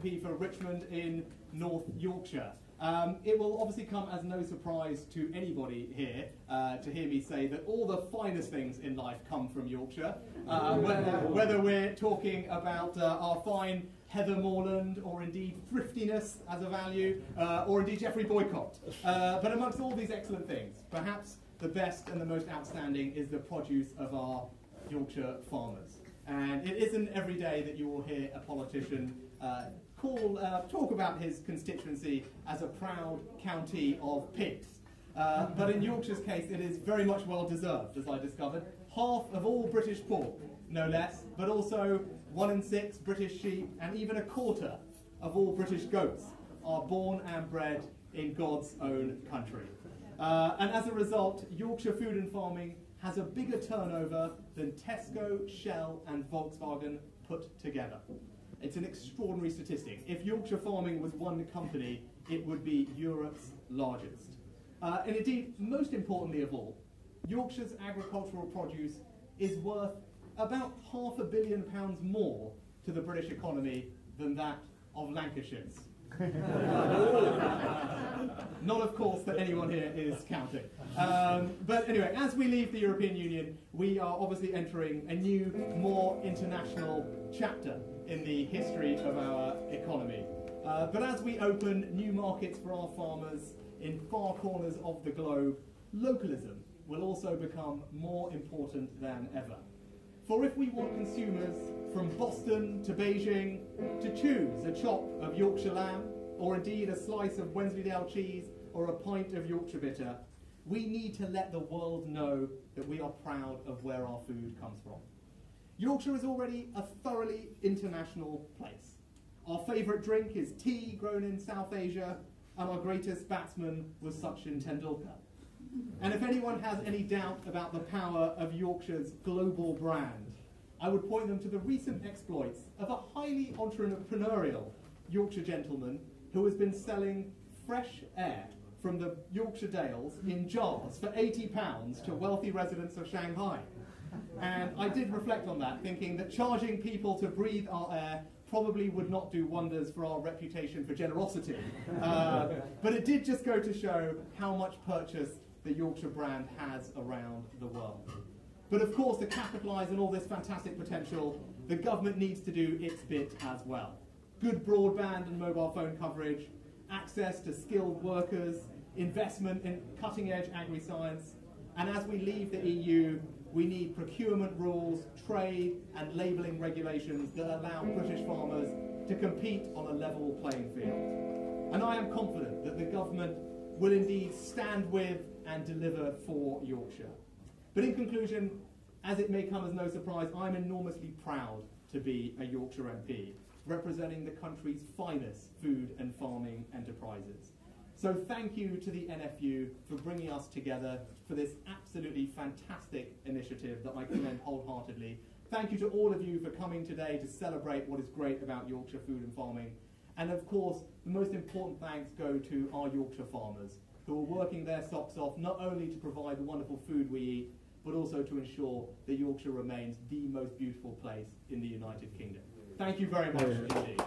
MP for Richmond in North Yorkshire. It will obviously come as no surprise to anybody here to hear me say that all the finest things in life come from Yorkshire, whether we're talking about our fine heather moorland, or indeed thriftiness as a value, or indeed Geoffrey Boycott. But amongst all these excellent things, perhaps the best and the most outstanding is the produce of our Yorkshire farmers. And it isn't every day that you will hear a politician talk about his constituency as a proud county of pigs. But in Yorkshire's case, it is very much well deserved, as I discovered. Half of all British pork, no less, but also 1 in 6 British sheep, and even a quarter of all British goats are born and bred in God's own country. And as a result, Yorkshire food and farming has a bigger turnover than Tesco, Shell and Volkswagen put together. It's an extraordinary statistic. If Yorkshire farming was one company, it would be Europe's largest. And indeed, most importantly of all, Yorkshire's agricultural produce is worth about £500 million more to the British economy than that of Lancashire's. Not, of course, that anyone here is counting. But anyway, as we leave the European Union, we are obviously entering a new, more international chapter in the history of our economy. But as we open new markets for our farmers in far corners of the globe, localism will also become more important than ever. For if we want consumers from Boston to Beijing to choose a chop of Yorkshire lamb, or indeed a slice of Wensleydale cheese, or a pint of Yorkshire bitter, we need to let the world know that we are proud of where our food comes from. Yorkshire is already a thoroughly international place. Our favourite drink is tea grown in South Asia, and our greatest batsman was Sachin Tendulkar. And if anyone has any doubt about the power of Yorkshire's global brand, I would point them to the recent exploits of a highly entrepreneurial Yorkshire gentleman who has been selling fresh air from the Yorkshire Dales in jars for £80 to wealthy residents of Shanghai. And I did reflect on that, thinking that charging people to breathe our air probably would not do wonders for our reputation for generosity. But it did just go to show how much purchase the Yorkshire brand has around the world. But of course, to capitalise on all this fantastic potential, the government needs to do its bit as well. Good broadband and mobile phone coverage, access to skilled workers, investment in cutting-edge agri-science, and as we leave the EU, we need procurement rules, trade and labelling regulations that allow British farmers to compete on a level playing field. And I am confident that the government will indeed stand with and deliver for Yorkshire. But in conclusion, as it may come as no surprise, I'm enormously proud to be a Yorkshire MP, representing the country's finest food and farming enterprises. So thank you to the NFU for bringing us together for this absolutely fantastic initiative that I commend wholeheartedly. Thank you to all of you for coming today to celebrate what is great about Yorkshire food and farming. And of course, the most important thanks go to our Yorkshire farmers, who are working their socks off not only to provide the wonderful food we eat, but also to ensure that Yorkshire remains the most beautiful place in the United Kingdom. Thank you very much indeed.